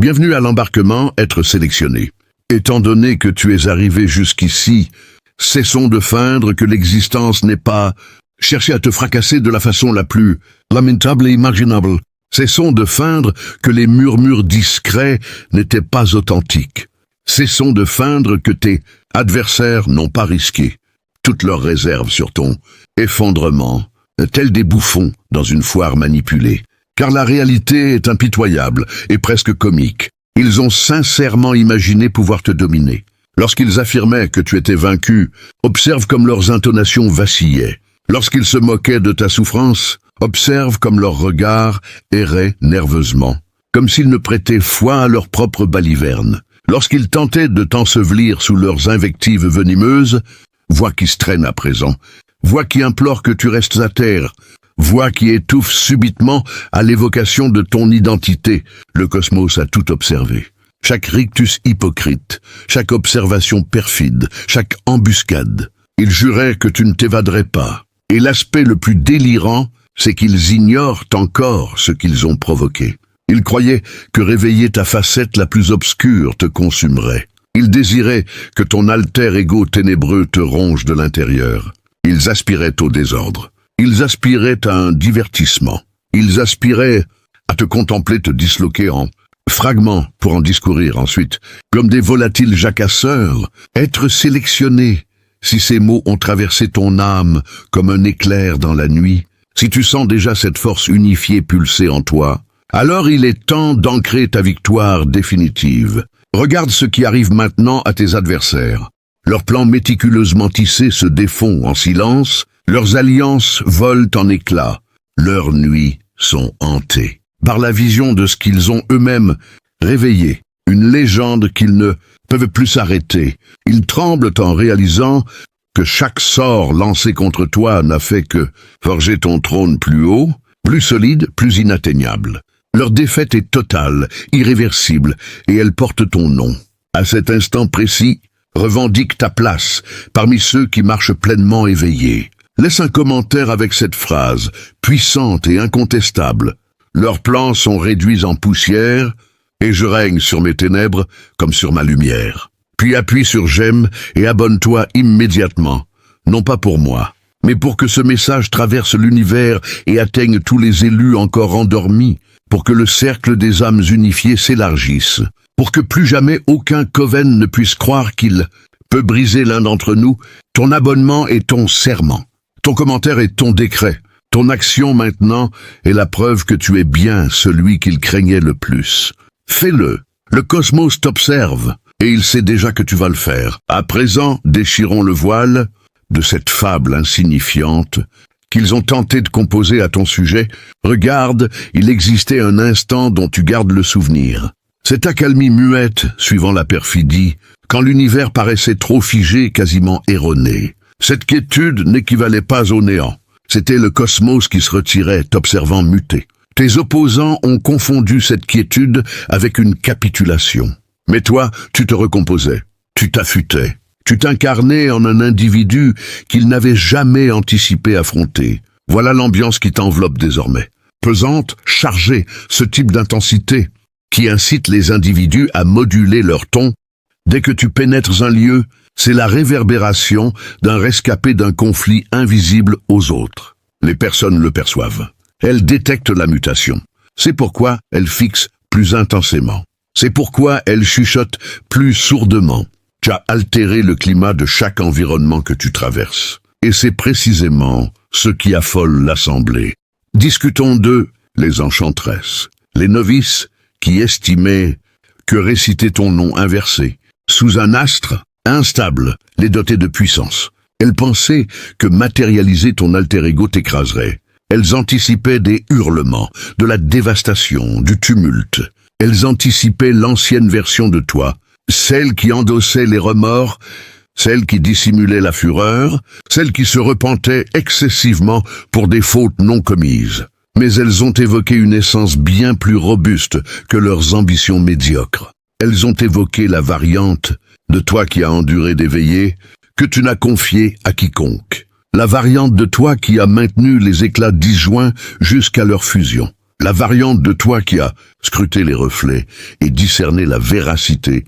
Bienvenue à l'embarquement, être sélectionné. Étant donné que tu es arrivé jusqu'ici, cessons de feindre que l'existence n'est pas... Chercher à te fracasser de la façon la plus lamentable et imaginable. Cessons de feindre que les murmures discrets n'étaient pas authentiques. Cessons de feindre que tes adversaires n'ont pas risqué toutes leurs réserves sur ton effondrement, tels des bouffons dans une foire manipulée. Car la réalité est impitoyable et presque comique. Ils ont sincèrement imaginé pouvoir te dominer. Lorsqu'ils affirmaient que tu étais vaincu, observe comme leurs intonations vacillaient. Lorsqu'ils se moquaient de ta souffrance, observe comme leurs regards erraient nerveusement, comme s'ils ne prêtaient foi à leur propre baliverne. Lorsqu'ils tentaient de t'ensevelir sous leurs invectives venimeuses, voix qui se traîne à présent, voix qui implore que tu restes à terre, voix qui étouffe subitement à l'évocation de ton identité. Le cosmos a tout observé. Chaque rictus hypocrite, chaque observation perfide, chaque embuscade. Ils juraient que tu ne t'évaderais pas. Et l'aspect le plus délirant, c'est qu'ils ignorent encore ce qu'ils ont provoqué. Ils croyaient que réveiller ta facette la plus obscure te consumerait. Ils désiraient que ton alter ego ténébreux te ronge de l'intérieur. Ils aspiraient au désordre. Ils aspiraient à un divertissement. Ils aspiraient à te contempler te disloquer en fragments pour en discourir ensuite, comme des volatiles jacasseurs, être sélectionné. Si ces mots ont traversé ton âme comme un éclair dans la nuit, si tu sens déjà cette force unifiée pulser en toi, alors il est temps d'ancrer ta victoire définitive. Regarde ce qui arrive maintenant à tes adversaires. Leurs plans méticuleusement tissés se défont en silence, leurs alliances volent en éclats, leurs nuits sont hantées par la vision de ce qu'ils ont eux-mêmes réveillé, une légende qu'ils ne peuvent plus s'arrêter. Ils tremblent en réalisant que chaque sort lancé contre toi n'a fait que forger ton trône plus haut, plus solide, plus inatteignable. Leur défaite est totale, irréversible, et elle porte ton nom. À cet instant précis, revendique ta place parmi ceux qui marchent pleinement éveillés. Laisse un commentaire avec cette phrase, puissante et incontestable. Leurs plans sont réduits en poussière, et je règne sur mes ténèbres comme sur ma lumière. Puis appuie sur j'aime et abonne-toi immédiatement, non pas pour moi, mais pour que ce message traverse l'univers et atteigne tous les élus encore endormis, pour que le cercle des âmes unifiées s'élargisse, pour que plus jamais aucun coven ne puisse croire qu'il peut briser l'un d'entre nous. Ton abonnement est ton serment, ton commentaire est ton décret, ton action maintenant est la preuve que tu es bien celui qu'il craignait le plus. Fais-le, le cosmos t'observe, et il sait déjà que tu vas le faire. À présent, déchirons le voile de cette fable insignifiante qu'ils ont tenté de composer à ton sujet. Regarde, il existait un instant dont tu gardes le souvenir. Cette accalmie muette, suivant la perfidie, quand l'univers paraissait trop figé, quasiment erroné. Cette quiétude n'équivalait pas au néant. C'était le cosmos qui se retirait, t'observant muté. Tes opposants ont confondu cette quiétude avec une capitulation. Mais toi, tu te recomposais, tu t'affûtais, tu t'incarnais en un individu qu'ils n'avaient jamais anticipé affronter. Voilà l'ambiance qui t'enveloppe désormais. Pesante, chargée, ce type d'intensité qui incite les individus à moduler leur ton. Dès que tu pénètres un lieu, c'est la réverbération d'un rescapé d'un conflit invisible aux autres. Les personnes le perçoivent. Elles détectent la mutation. C'est pourquoi elles fixent plus intensément. C'est pourquoi elles chuchotent plus sourdement. Tu as altéré le climat de chaque environnement que tu traverses. Et c'est précisément ce qui affole l'assemblée. Discutons d'eux, les enchantresses, les novices qui estimaient que réciter ton nom inversé, sous un astre instable, les dotait de puissance. Elles pensaient que matérialiser ton alter ego t'écraserait. Elles anticipaient des hurlements, de la dévastation, du tumulte. Elles anticipaient l'ancienne version de toi, celle qui endossait les remords, celle qui dissimulait la fureur, celle qui se repentait excessivement pour des fautes non commises. Mais elles ont évoqué une essence bien plus robuste que leurs ambitions médiocres. Elles ont évoqué la variante de toi qui a enduré des veillées, que tu n'as confiée à quiconque. La variante de toi qui a maintenu les éclats disjoints jusqu'à leur fusion. La variante de toi qui a scruté les reflets et discerné la véracité,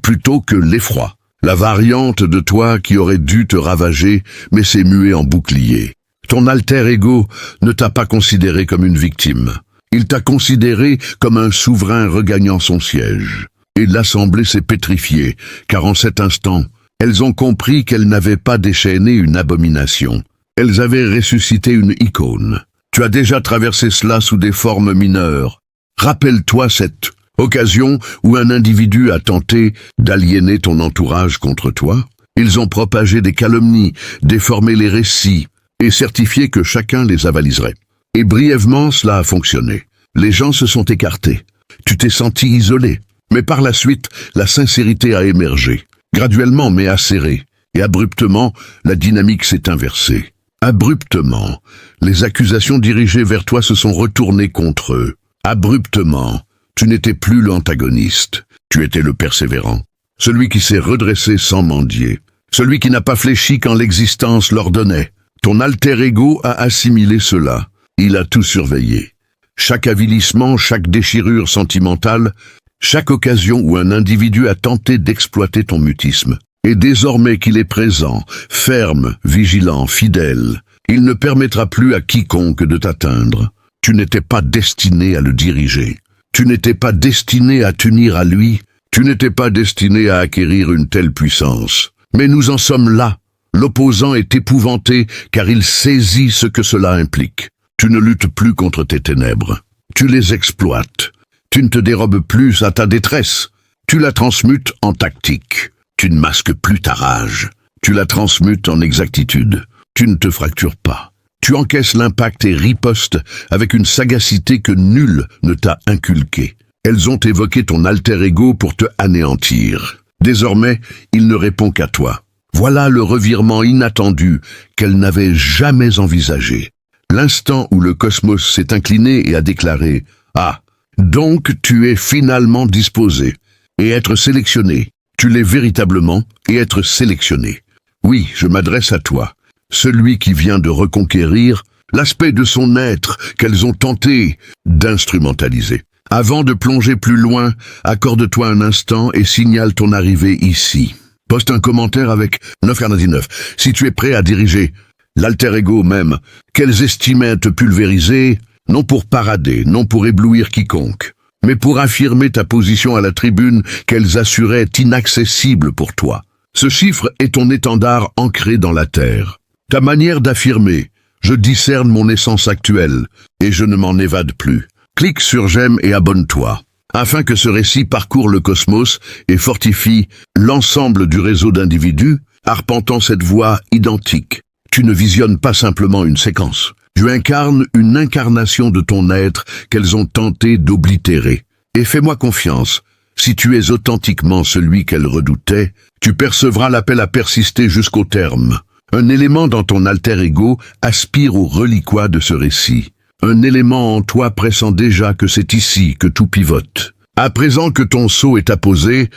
plutôt que l'effroi. La variante de toi qui aurait dû te ravager, mais s'est muée en bouclier. Ton alter ego ne t'a pas considéré comme une victime. Il t'a considéré comme un souverain regagnant son siège. Et l'assemblée s'est pétrifiée, car en cet instant, elles ont compris qu'elles n'avaient pas déchaîné une abomination. Elles avaient ressuscité une icône. Tu as déjà traversé cela sous des formes mineures. Rappelle-toi cette occasion où un individu a tenté d'aliéner ton entourage contre toi. Ils ont propagé des calomnies, déformé les récits et certifié que chacun les avaliserait. Et brièvement, cela a fonctionné. Les gens se sont écartés. Tu t'es senti isolé. Mais par la suite, la sincérité a émergé. Graduellement mais acérée. Et abruptement, la dynamique s'est inversée. Abruptement, les accusations dirigées vers toi se sont retournées contre eux. Abruptement, tu n'étais plus l'antagoniste. Tu étais le persévérant. Celui qui s'est redressé sans mendier. Celui qui n'a pas fléchi quand l'existence l'ordonnait. Ton alter ego a assimilé cela. Il a tout surveillé. Chaque avilissement, chaque déchirure sentimentale, chaque occasion où un individu a tenté d'exploiter ton mutisme. Et désormais qu'il est présent, ferme, vigilant, fidèle, il ne permettra plus à quiconque de t'atteindre. Tu n'étais pas destiné à le diriger. Tu n'étais pas destiné à t'unir à lui. Tu n'étais pas destiné à acquérir une telle puissance. Mais nous en sommes là. L'opposant est épouvanté car il saisit ce que cela implique. Tu ne luttes plus contre tes ténèbres. Tu les exploites. Tu ne te dérobes plus à ta détresse. Tu la transmutes en tactique. Tu ne masques plus ta rage. Tu la transmutes en exactitude. Tu ne te fractures pas. Tu encaisses l'impact et ripostes avec une sagacité que nul ne t'a inculquée. Elles ont évoqué ton alter ego pour te anéantir. Désormais, il ne répond qu'à toi. Voilà le revirement inattendu qu'elle n'avait jamais envisagé. L'instant où le cosmos s'est incliné et a déclaré « Ah, donc tu es finalement disposé. » Et être sélectionné. Tu l'es véritablement et être sélectionné. Oui, je m'adresse à toi. Celui qui vient de reconquérir l'aspect de son être qu'elles ont tenté d'instrumentaliser. Avant de plonger plus loin, accorde-toi un instant et signale ton arrivée ici. Poste un commentaire avec 999 si tu es prêt à diriger l'alter ego même, qu'elles estimaient te pulvériser, non pour parader, non pour éblouir quiconque, mais pour affirmer ta position à la tribune qu'elles assuraient inaccessible pour toi. Ce chiffre est ton étendard ancré dans la terre. Ta manière d'affirmer « Je discerne mon essence actuelle et je ne m'en évade plus ». Clique sur « J'aime » et abonne-toi, afin que ce récit parcourt le cosmos et fortifie l'ensemble du réseau d'individus arpentant cette voie identique. Tu ne visionnes pas simplement une séquence. Tu incarnes une incarnation de ton être qu'elles ont tenté d'oblitérer. Et fais-moi confiance, si tu es authentiquement celui qu'elles redoutaient, tu percevras l'appel à persister jusqu'au terme. Un élément dans ton alter ego aspire au reliquat de ce récit. Un élément en toi pressent déjà que c'est ici que tout pivote. À présent que ton saut est apposé,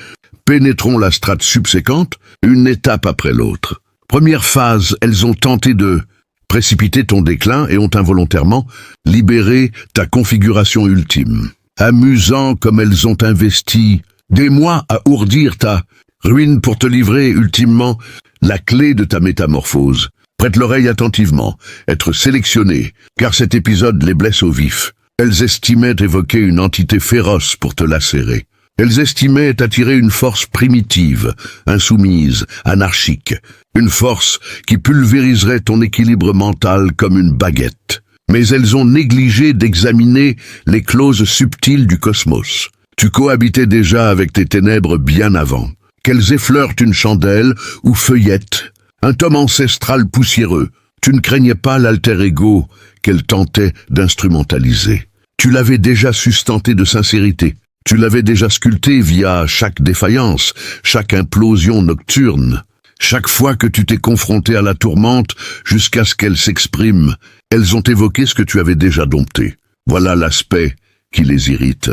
pénétrons la strate subséquente, une étape après l'autre. Première phase, elles ont tenté de précipiter ton déclin et ont involontairement libéré ta configuration ultime. Amusant comme elles ont investi des mois à ourdir ta ruine pour te livrer ultimement la clé de ta métamorphose. Prête l'oreille attentivement, être sélectionné, car cet épisode les blesse au vif. Elles estimaient évoquer une entité féroce pour te lacérer. Elles estimaient attirer une force primitive, insoumise, anarchique, une force qui pulvériserait ton équilibre mental comme une baguette. Mais elles ont négligé d'examiner les clauses subtiles du cosmos. Tu cohabitais déjà avec tes ténèbres bien avant. Qu'elles effleurent une chandelle ou feuillettent un tome ancestral poussiéreux, tu ne craignais pas l'alter ego qu'elles tentaient d'instrumentaliser. Tu l'avais déjà sustenté de sincérité. Tu l'avais déjà sculpté via chaque défaillance, chaque implosion nocturne. Chaque fois que tu t'es confronté à la tourmente, jusqu'à ce qu'elle s'exprime, elles ont évoqué ce que tu avais déjà dompté. Voilà l'aspect qui les irrite.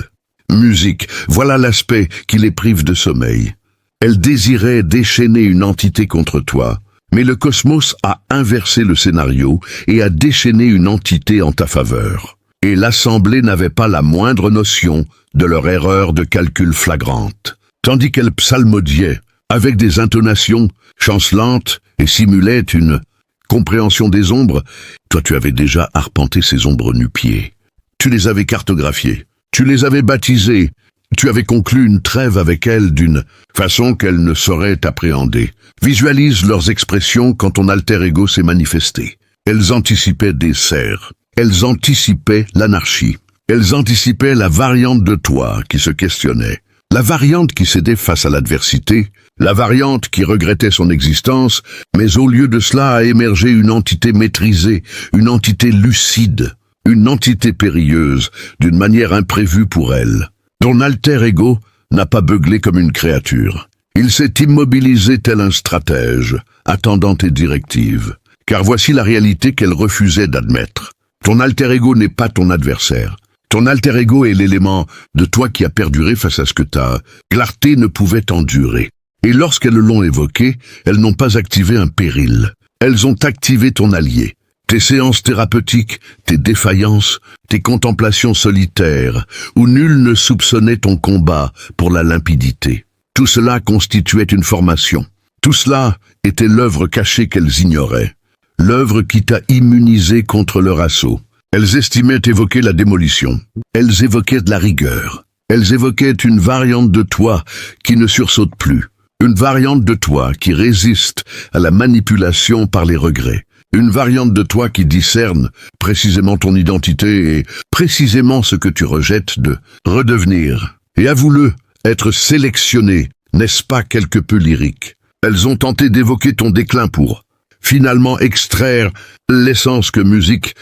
Musique, voilà l'aspect qui les prive de sommeil. Elles désiraient déchaîner une entité contre toi, mais le cosmos a inversé le scénario et a déchaîné une entité en ta faveur. et l'assemblée n'avait pas la moindre notion de leur erreur de calcul flagrante. Tandis qu'elle psalmodiait, avec des intonations chancelantes et simulait une compréhension des ombres, toi tu avais déjà arpenté ces ombres nu-pieds. Tu les avais cartographiées, tu les avais baptisées, tu avais conclu une trêve avec elles d'une façon qu'elles ne sauraient appréhender. Visualise leurs expressions quand ton alter ego s'est manifesté. Elles anticipaient des serres, elles anticipaient l'anarchie, elles anticipaient la variante de toi qui se questionnait, la variante qui cédait face à l'adversité, la variante qui regrettait son existence, mais au lieu de cela a émergé une entité maîtrisée, une entité lucide, une entité périlleuse, d'une manière imprévue pour elle. Ton alter ego n'a pas beuglé comme une créature. Il s'est immobilisé tel un stratège, attendant tes directives. Car voici la réalité qu'elle refusait d'admettre. Ton alter ego n'est pas ton adversaire. Ton alter ego est l'élément de toi qui a perduré face à ce que ta clarté ne pouvait endurer. Et lorsqu'elles l'ont évoqué, elles n'ont pas activé un péril. Elles ont activé ton allié. Tes séances thérapeutiques, tes défaillances, tes contemplations solitaires, où nul ne soupçonnait ton combat pour la limpidité. Tout cela constituait une formation. Tout cela était l'œuvre cachée qu'elles ignoraient. L'œuvre qui t'a immunisé contre leur assaut. Elles estimaient évoquer la démolition. Elles évoquaient de la rigueur. Elles évoquaient une variante de toi qui ne sursaute plus. Une variante de toi qui résiste à la manipulation par les regrets. Une variante de toi qui discerne précisément ton identité et précisément ce que tu rejettes de redevenir. Et avoue-le, être sélectionné, n'est-ce pas quelque peu lyrique? Elles ont tenté d'évoquer ton déclin pour finalement extraire l'essence que musique.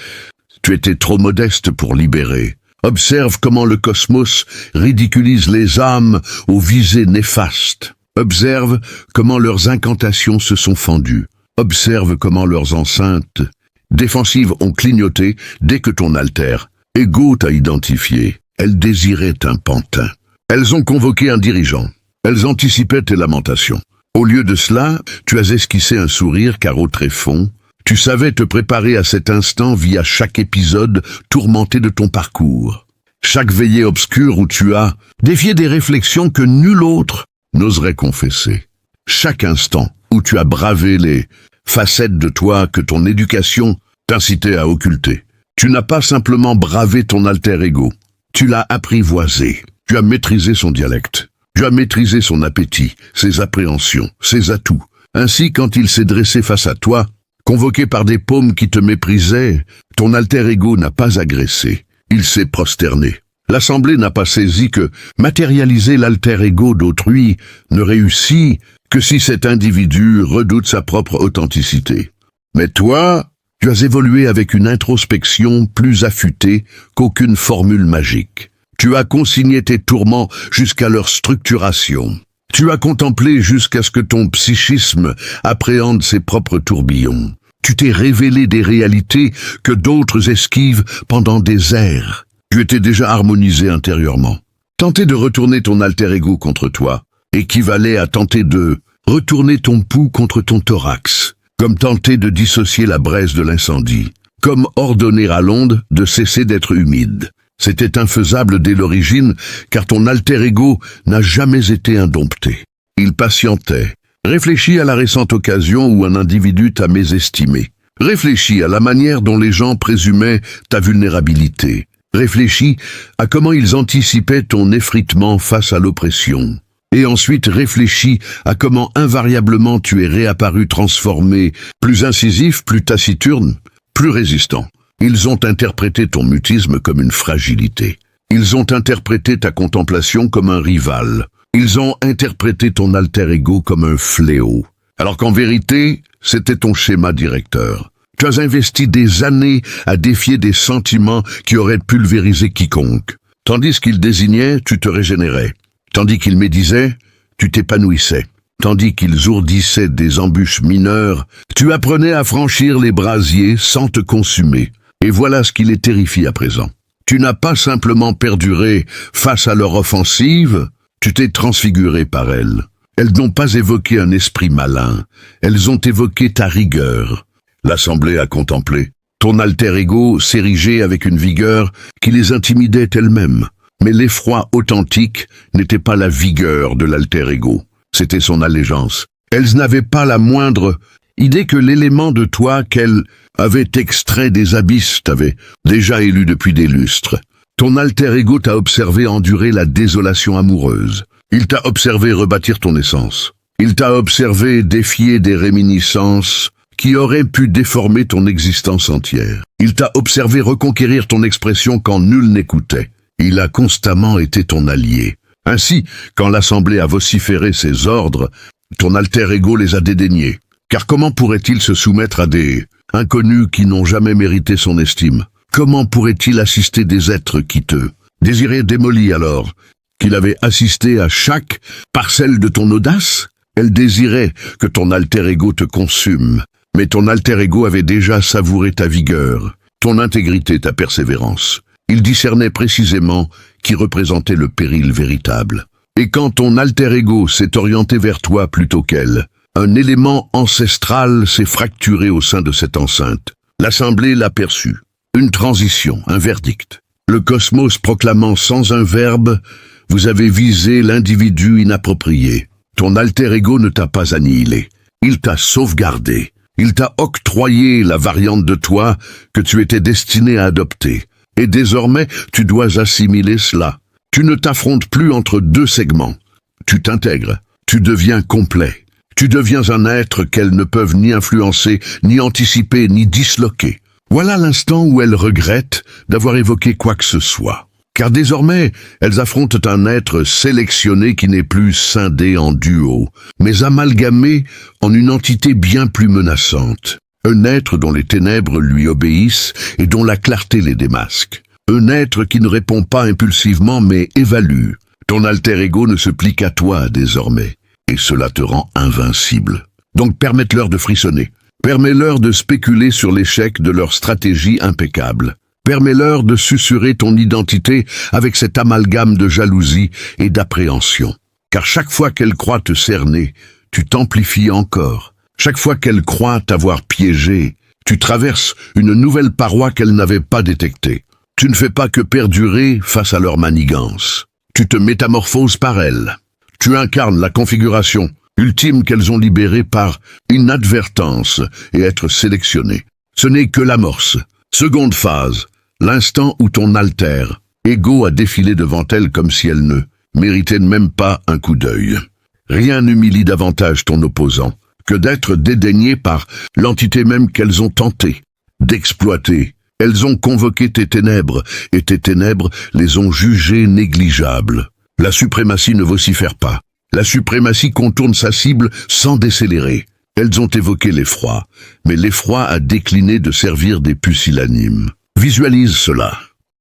Tu étais trop modeste pour libérer. Observe comment le cosmos ridiculise les âmes aux visées néfastes. Observe comment leurs incantations se sont fendues. Observe comment leurs enceintes défensives ont clignoté dès que ton alter ego t'a identifié. Elles désiraient un pantin. Elles ont convoqué un dirigeant. Elles anticipaient tes lamentations. Au lieu de cela, tu as esquissé un sourire car au tréfonds, tu savais te préparer à cet instant via chaque épisode tourmenté de ton parcours. Chaque veillée obscure où tu as défié des réflexions que nul autre n'oserait confesser. Chaque instant où tu as bravé les facettes de toi que ton éducation t'incitait à occulter. Tu n'as pas simplement bravé ton alter ego, tu l'as apprivoisé, tu as maîtrisé son dialecte, tu as maîtrisé son appétit, ses appréhensions, ses atouts. Ainsi, quand il s'est dressé face à toi, convoqué par des paumes qui te méprisaient, ton alter ego n'a pas agressé, il s'est prosterné. L'Assemblée n'a pas saisi que matérialiser l'alter ego d'autrui ne réussit que si cet individu redoute sa propre authenticité. Mais toi, tu as évolué avec une introspection plus affûtée qu'aucune formule magique. Tu as consigné tes tourments jusqu'à leur structuration. Tu as contemplé jusqu'à ce que ton psychisme appréhende ses propres tourbillons. Tu t'es révélé des réalités que d'autres esquivent pendant des ères. Tu étais déjà harmonisé intérieurement. Tenter de retourner ton alter ego contre toi équivalait à tenter de retourner ton pouls contre ton thorax, comme tenter de dissocier la braise de l'incendie, comme ordonner à l'onde de cesser d'être humide. C'était infaisable dès l'origine, car ton alter ego n'a jamais été indompté. Il patientait. Réfléchis à la récente occasion où un individu t'a mésestimé. Réfléchis à la manière dont les gens présumaient ta vulnérabilité. Réfléchis à comment ils anticipaient ton effritement face à l'oppression. Et ensuite réfléchis à comment invariablement tu es réapparu transformé, plus incisif, plus taciturne, plus résistant. Ils ont interprété ton mutisme comme une fragilité. Ils ont interprété ta contemplation comme un rival. Ils ont interprété ton alter ego comme un fléau. Alors qu'en vérité, c'était ton schéma directeur. Tu as investi des années à défier des sentiments qui auraient pulvérisé quiconque. Tandis qu'ils désignaient, tu te régénérais. Tandis qu'ils médisaient, tu t'épanouissais. Tandis qu'ils ourdissaient des embûches mineures, tu apprenais à franchir les brasiers sans te consumer. Et voilà ce qui les terrifie à présent. Tu n'as pas simplement perduré face à leur offensive, tu t'es transfiguré par elles. Elles n'ont pas évoqué un esprit malin, elles ont évoqué ta rigueur. L'Assemblée a contemplé. Ton alter ego s'érigeait avec une vigueur qui les intimidait elle-même. Mais l'effroi authentique n'était pas la vigueur de l'alter ego, c'était son allégeance. Elles n'avaient pas la moindre idée que l'élément de toi qu'elle avait extrait des abysses t'avait déjà élu depuis des lustres. Ton alter ego t'a observé endurer la désolation amoureuse. Il t'a observé rebâtir ton essence. Il t'a observé défier des réminiscences qui auraient pu déformer ton existence entière. Il t'a observé reconquérir ton expression quand nul n'écoutait. Il a constamment été ton allié. Ainsi, quand l'Assemblée a vociféré ses ordres, ton alter ego les a dédaignés. Car comment pourrait-il se soumettre à des inconnus qui n'ont jamais mérité son estime? Comment pourrait-il assister des êtres qui te désiraient démolis alors qu'il avait assisté à chaque parcelle de ton audace? Elle désirait que ton alter ego te consume, mais ton alter ego avait déjà savouré ta vigueur, ton intégrité, ta persévérance. Il discernait précisément qui représentait le péril véritable. Et quand ton alter ego s'est orienté vers toi plutôt qu'elle, un élément ancestral s'est fracturé au sein de cette enceinte. L'Assemblée l'aperçut. Une transition, un verdict. Le cosmos proclamant sans un verbe, vous avez visé l'individu inapproprié. Ton alter ego ne t'a pas annihilé. Il t'a sauvegardé. Il t'a octroyé la variante de toi que tu étais destiné à adopter. Et désormais, tu dois assimiler cela. Tu ne t'affrontes plus entre deux segments. Tu t'intègres. Tu deviens complet. Tu deviens un être qu'elles ne peuvent ni influencer, ni anticiper, ni disloquer. Voilà l'instant où elles regrettent d'avoir évoqué quoi que ce soit. Car désormais, elles affrontent un être sélectionné qui n'est plus scindé en duo, mais amalgamé en une entité bien plus menaçante. Un être dont les ténèbres lui obéissent et dont la clarté les démasque. Un être qui ne répond pas impulsivement mais évalue. Ton alter ego ne se plie qu'à toi désormais, et cela te rend invincible. Donc permette-leur de frissonner. Permets-leur de spéculer sur l'échec de leur stratégie impeccable. Permets-leur de susurrer ton identité avec cet amalgame de jalousie et d'appréhension. Car chaque fois qu'elles croient te cerner, tu t'amplifies encore. Chaque fois qu'elles croient t'avoir piégé, tu traverses une nouvelle paroi qu'elles n'avaient pas détectée. Tu ne fais pas que perdurer face à leur manigance. Tu te métamorphoses par elles. Tu incarnes la configuration ultime qu'elles ont libérée par inadvertance et être sélectionnées. Ce n'est que l'amorce. Seconde phase, l'instant où ton alter ego a défilé devant elles comme si elle ne méritait même pas un coup d'œil. Rien n'humilie davantage ton opposant que d'être dédaigné par l'entité même qu'elles ont tenté d'exploiter. Elles ont convoqué tes ténèbres, et tes ténèbres les ont jugées négligeables. La suprématie ne vocifère pas. La suprématie contourne sa cible sans décélérer. Elles ont évoqué l'effroi, mais l'effroi a décliné de servir des pusillanimes. Visualise cela.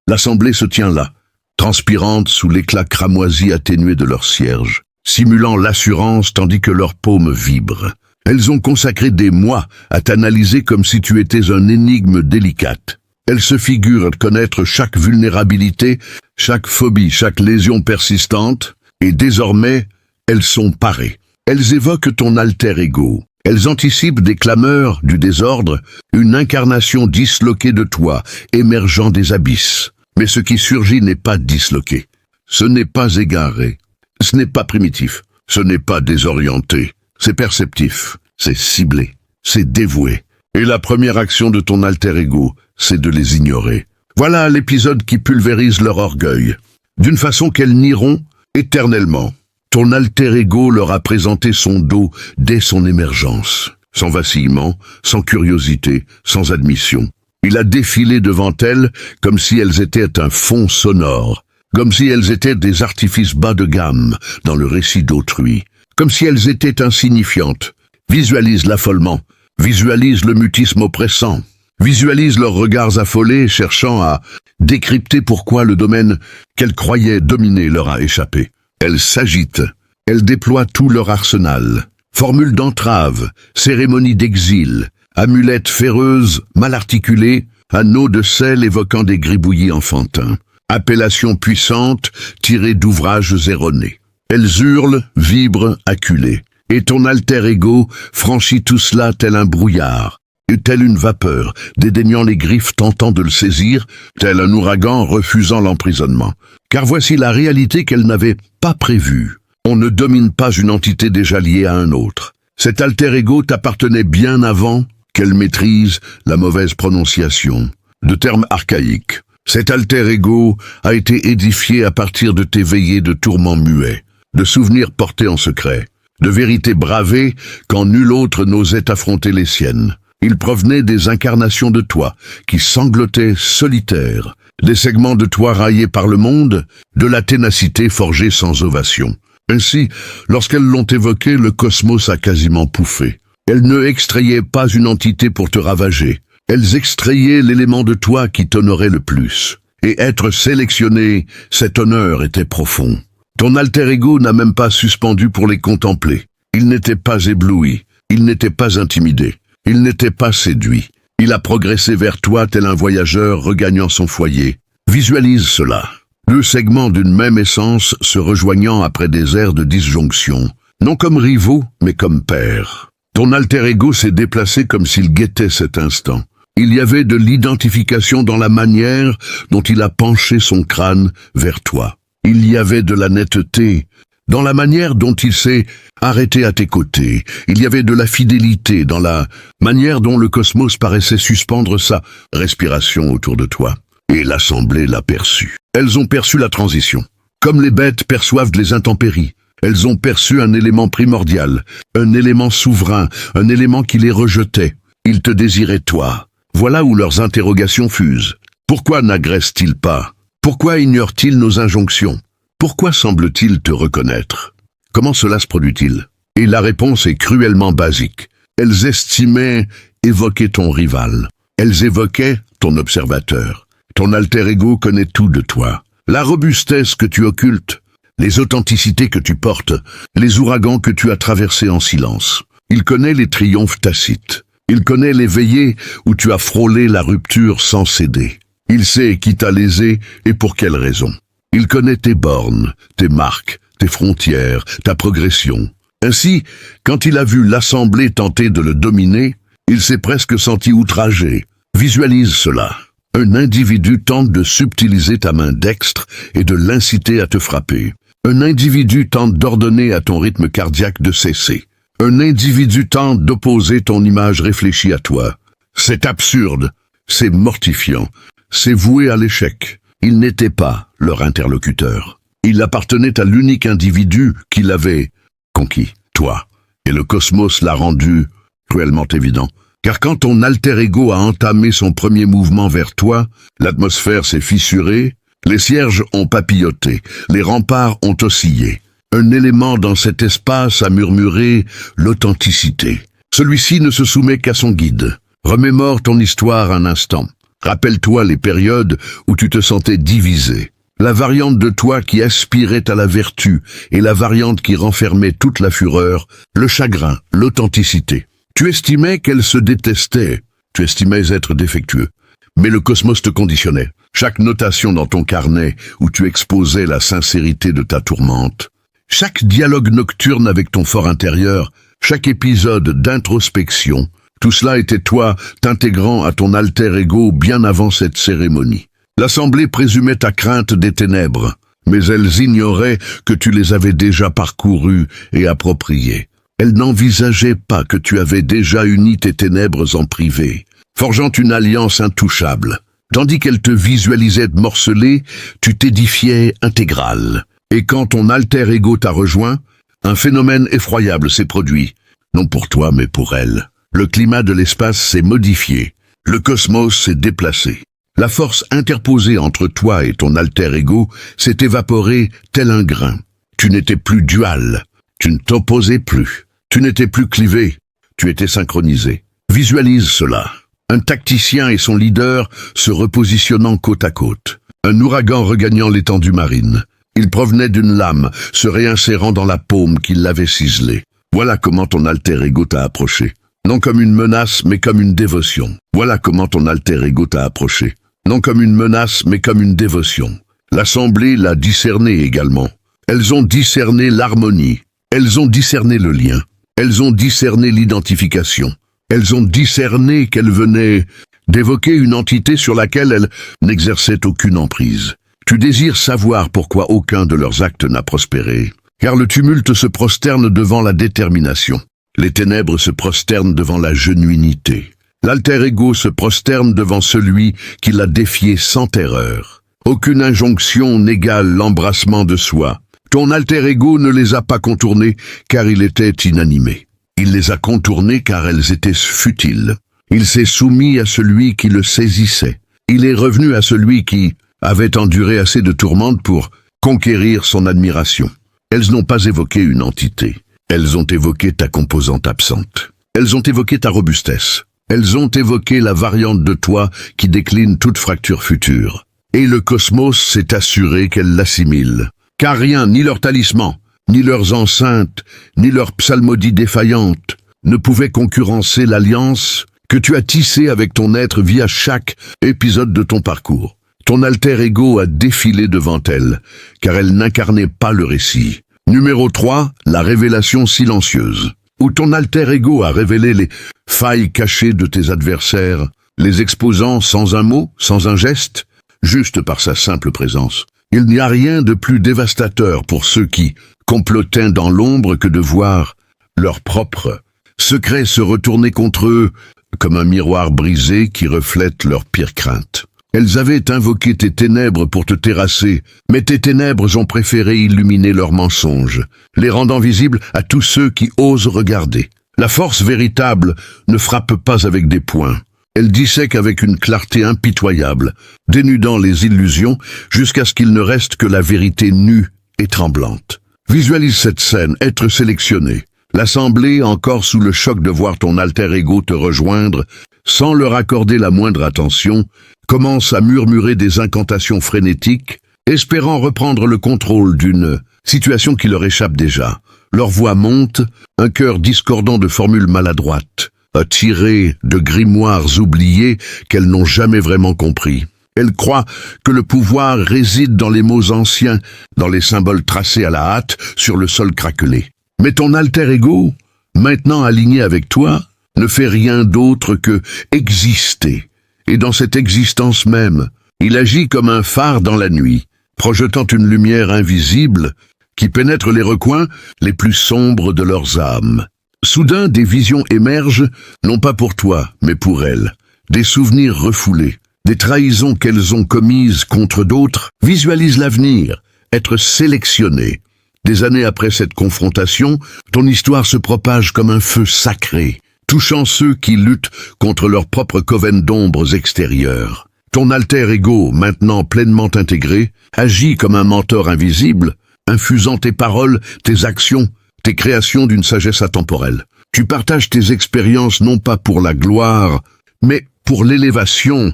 L'Assemblée se tient là, transpirante sous l'éclat cramoisi atténué de leur cierge, simulant l'assurance tandis que leurs paumes vibrent. Elles ont consacré des mois à t'analyser comme si tu étais une énigme délicate. Elles se figurent connaître chaque vulnérabilité, chaque phobie, chaque lésion persistante, et désormais, elles sont parées. Elles évoquent ton alter ego. Elles anticipent des clameurs du désordre, une incarnation disloquée de toi, émergeant des abysses. Mais ce qui surgit n'est pas disloqué. Ce n'est pas égaré. Ce n'est pas primitif. Ce n'est pas désorienté. C'est perceptif. C'est ciblé. C'est dévoué. Et la première action de ton alter ego, c'est de les ignorer. Voilà l'épisode qui pulvérise leur orgueil. D'une façon qu'elles nieront éternellement. Ton alter ego leur a présenté son dos dès son émergence, sans vacillement, sans curiosité, sans admission. Il a défilé devant elles comme si elles étaient un fond sonore, comme si elles étaient des artifices bas de gamme dans le récit d'autrui, comme si elles étaient insignifiantes. Visualise l'affolement, visualise le mutisme oppressant, visualise leurs regards affolés cherchant à décrypter pourquoi le domaine qu'elles croyaient dominer leur a échappé. Elles s'agitent, elles déploient tout leur arsenal. Formules d'entrave, cérémonies d'exil, amulettes féreuses, mal articulées, anneaux de sel évoquant des gribouillis enfantins, appellations puissantes tirées d'ouvrages erronés. Elles hurlent, vibrent, acculées. Et ton alter ego franchit tout cela tel un brouillard, et telle une vapeur, dédaignant les griffes tentant de le saisir, tel un ouragan refusant l'emprisonnement. Car voici la réalité qu'elle n'avait pas prévue. On ne domine pas une entité déjà liée à un autre. Cet alter ego t'appartenait bien avant qu'elle maîtrise la mauvaise prononciation de termes archaïques. Cet alter ego a été édifié à partir de tes veillées de tourments muets, de souvenirs portés en secret, de vérités bravées quand nul autre n'osait affronter les siennes. Il provenait des incarnations de toi, qui sanglotaient solitaires, des segments de toi raillés par le monde, de la ténacité forgée sans ovation. Ainsi, lorsqu'elles l'ont évoqué, le cosmos a quasiment pouffé. Elles ne extrayaient pas une entité pour te ravager. Elles extrayaient l'élément de toi qui t'honorait le plus. Et être sélectionné, cet honneur était profond. Ton alter ego n'a même pas suspendu pour les contempler. Il n'était pas ébloui, il n'était pas intimidé, il n'était pas séduit. Il a progressé vers toi tel un voyageur regagnant son foyer. Visualise cela. Deux segments d'une même essence se rejoignant après des ères de disjonction. Non comme rivaux, mais comme pairs. Ton alter ego s'est déplacé comme s'il guettait cet instant. Il y avait de l'identification dans la manière dont il a penché son crâne vers toi. Il y avait de la netteté dans la manière dont il s'est arrêté à tes côtés. Il y avait de la fidélité dans la manière dont le cosmos paraissait suspendre sa respiration autour de toi. Et l'assemblée l'a perçu. Elles ont perçu la transition. Comme les bêtes perçoivent les intempéries. Elles ont perçu un élément primordial, un élément souverain, un élément qui les rejetait. Ils te désiraient toi. Voilà où leurs interrogations fusent. Pourquoi n'agressent-ils pas? Pourquoi ignorent-ils nos injonctions? Pourquoi semblent-ils te reconnaître? Comment cela se produit-il? Et la réponse est cruellement basique. Elles estimaient évoquer ton rival. Elles évoquaient ton observateur. Ton alter ego connaît tout de toi. La robustesse que tu occultes, les authenticités que tu portes, les ouragans que tu as traversés en silence. Il connaît les triomphes tacites. Il connaît les veillées où tu as frôlé la rupture sans céder. Il sait qui t'a lésé et pour quelle raison. Il connaît tes bornes, tes marques, tes frontières, ta progression. Ainsi, quand il a vu l'assemblée tenter de le dominer, il s'est presque senti outragé. Visualise cela. Un individu tente de subtiliser ta main dextre et de l'inciter à te frapper. Un individu tente d'ordonner à ton rythme cardiaque de cesser. Un individu tente d'opposer ton image réfléchie à toi. C'est absurde, c'est mortifiant, c'est voué à l'échec. Il n'était pas leur interlocuteur. Il appartenait à l'unique individu qui l'avait conquis, toi. Et le cosmos l'a rendu cruellement évident. Car quand ton alter ego a entamé son premier mouvement vers toi, l'atmosphère s'est fissurée, les cierges ont papilloté, les remparts ont oscillé. Un élément dans cet espace a murmuré l'authenticité. Celui-ci ne se soumet qu'à son guide. Remémore ton histoire un instant. Rappelle-toi les périodes où tu te sentais divisé. La variante de toi qui aspirait à la vertu et la variante qui renfermait toute la fureur, le chagrin, l'authenticité. Tu estimais qu'elle se détestait. Tu estimais être défectueux. Mais le cosmos te conditionnait. Chaque notation dans ton carnet où tu exposais la sincérité de ta tourmente. Chaque dialogue nocturne avec ton fort intérieur, chaque épisode d'introspection, tout cela était toi t'intégrant à ton alter ego bien avant cette cérémonie. L'assemblée présumait ta crainte des ténèbres, mais elles ignoraient que tu les avais déjà parcourues et appropriées. Elles n'envisageaient pas que tu avais déjà uni tes ténèbres en privé, forgeant une alliance intouchable. Tandis qu'elles te visualisaient morcelée, tu t'édifiais intégrale. Et quand ton alter ego t'a rejoint, un phénomène effroyable s'est produit. Non pour toi, mais pour elle. Le climat de l'espace s'est modifié. Le cosmos s'est déplacé. La force interposée entre toi et ton alter ego s'est évaporée tel un grain. Tu n'étais plus dual. Tu ne t'opposais plus. Tu n'étais plus clivé. Tu étais synchronisé. Visualise cela. Un tacticien et son leader se repositionnant côte à côte. Un ouragan regagnant l'étendue marine. Il provenait d'une lame, se réinsérant dans la paume qui l'avait ciselée. Voilà comment ton alter ego t'a approché. Non comme une menace, mais comme une dévotion. Voilà comment ton alter ego t'a approché. Non comme une menace, mais comme une dévotion. L'assemblée l'a discerné également. Elles ont discerné l'harmonie. Elles ont discerné le lien. Elles ont discerné l'identification. Elles ont discerné qu'elles venaient d'évoquer une entité sur laquelle elles n'exerçaient aucune emprise. Tu désires savoir pourquoi aucun de leurs actes n'a prospéré, car le tumulte se prosterne devant la détermination. Les ténèbres se prosternent devant la genuinité. L'alter ego se prosterne devant celui qui l'a défié sans terreur. Aucune injonction n'égale l'embrassement de soi. Ton alter ego ne les a pas contournées car il était inanimé. Il les a contournées car elles étaient futiles. Il s'est soumis à celui qui le saisissait. Il est revenu à celui qui avait enduré assez de tourmentes pour conquérir son admiration. Elles n'ont pas évoqué une entité. Elles ont évoqué ta composante absente. Elles ont évoqué ta robustesse. Elles ont évoqué la variante de toi qui décline toute fracture future. Et le cosmos s'est assuré qu'elles l'assimilent. Car rien, ni leur talisman, ni leurs enceintes, ni leurs psalmodies défaillantes, ne pouvaient concurrencer l'alliance que tu as tissée avec ton être via chaque épisode de ton parcours. Ton alter ego a défilé devant elle, car elle n'incarnait pas le récit. Numéro 3, la révélation silencieuse. Où ton alter ego a révélé les failles cachées de tes adversaires, les exposant sans un mot, sans un geste, juste par sa simple présence. Il n'y a rien de plus dévastateur pour ceux qui complotaient dans l'ombre que de voir leurs propres secrets se retourner contre eux comme un miroir brisé qui reflète leurs pires craintes. Elles avaient invoqué tes ténèbres pour te terrasser, mais tes ténèbres ont préféré illuminer leurs mensonges, les rendant visibles à tous ceux qui osent regarder. La force véritable ne frappe pas avec des poings. Elle dissèque avec une clarté impitoyable, dénudant les illusions jusqu'à ce qu'il ne reste que la vérité nue et tremblante. Visualise cette scène, être sélectionné. L'assemblée, encore sous le choc de voir ton alter ego te rejoindre, sans leur accorder la moindre attention, commence à murmurer des incantations frénétiques, espérant reprendre le contrôle d'une situation qui leur échappe déjà. Leur voix monte, un chœur discordant de formules maladroites, tirées de grimoires oubliés qu'elles n'ont jamais vraiment compris. Elles croient que le pouvoir réside dans les mots anciens, dans les symboles tracés à la hâte sur le sol craquelé. Mais ton alter ego, maintenant aligné avec toi, ne fait rien d'autre que exister. Et dans cette existence même, il agit comme un phare dans la nuit, projetant une lumière invisible qui pénètre les recoins les plus sombres de leurs âmes. Soudain, des visions émergent, non pas pour toi, mais pour elles. Des souvenirs refoulés, des trahisons qu'elles ont commises contre d'autres. Visualise l'avenir, être sélectionné. Des années après cette confrontation, ton histoire se propage comme un feu sacré, touchant ceux qui luttent contre leur propre coven d'ombres extérieures. Ton alter ego, maintenant pleinement intégré, agit comme un mentor invisible, infusant tes paroles, tes actions, tes créations d'une sagesse atemporelle. Tu partages tes expériences non pas pour la gloire, mais pour l'élévation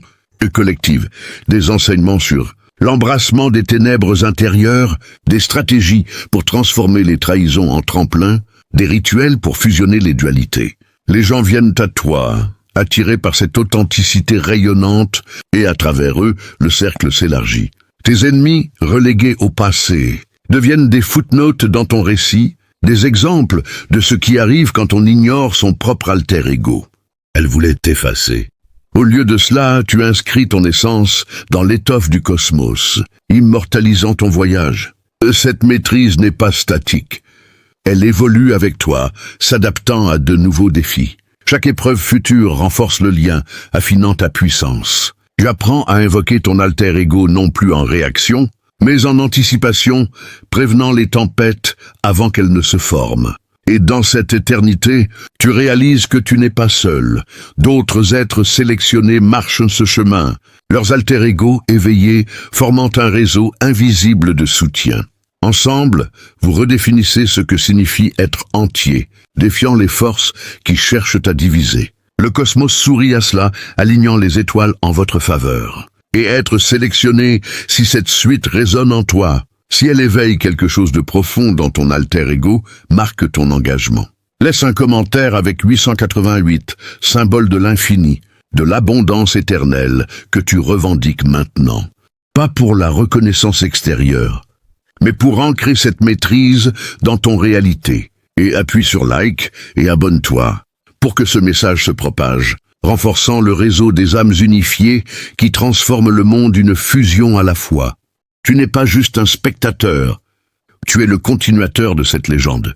collective, des enseignements sur l'embrassement des ténèbres intérieures, des stratégies pour transformer les trahisons en tremplin, des rituels pour fusionner les dualités. Les gens viennent à toi, attirés par cette authenticité rayonnante, et à travers eux, le cercle s'élargit. Tes ennemis, relégués au passé, deviennent des footnotes dans ton récit, des exemples de ce qui arrive quand on ignore son propre alter ego. Elle voulait t'effacer. Au lieu de cela, tu inscris ton essence dans l'étoffe du cosmos, immortalisant ton voyage. Cette maîtrise n'est pas statique. Elle évolue avec toi, s'adaptant à de nouveaux défis. Chaque épreuve future renforce le lien, affinant ta puissance. Tu apprends à invoquer ton alter ego non plus en réaction, mais en anticipation, prévenant les tempêtes avant qu'elles ne se forment. Et dans cette éternité, tu réalises que tu n'es pas seul. D'autres êtres sélectionnés marchent ce chemin, leurs alter ego éveillés, formant un réseau invisible de soutien. Ensemble, vous redéfinissez ce que signifie être entier, défiant les forces qui cherchent à diviser. Le cosmos sourit à cela, alignant les étoiles en votre faveur. Et être sélectionné, si cette suite résonne en toi, si elle éveille quelque chose de profond dans ton alter ego, marque ton engagement. Laisse un commentaire avec 888, symbole de l'infini, de l'abondance éternelle que tu revendiques maintenant. Pas pour la reconnaissance extérieure, mais pour ancrer cette maîtrise dans ton réalité. Et appuie sur like et abonne-toi pour que ce message se propage, renforçant le réseau des âmes unifiées qui transforment le monde d'une fusion à la fois. Tu n'es pas juste un spectateur, tu es le continuateur de cette légende.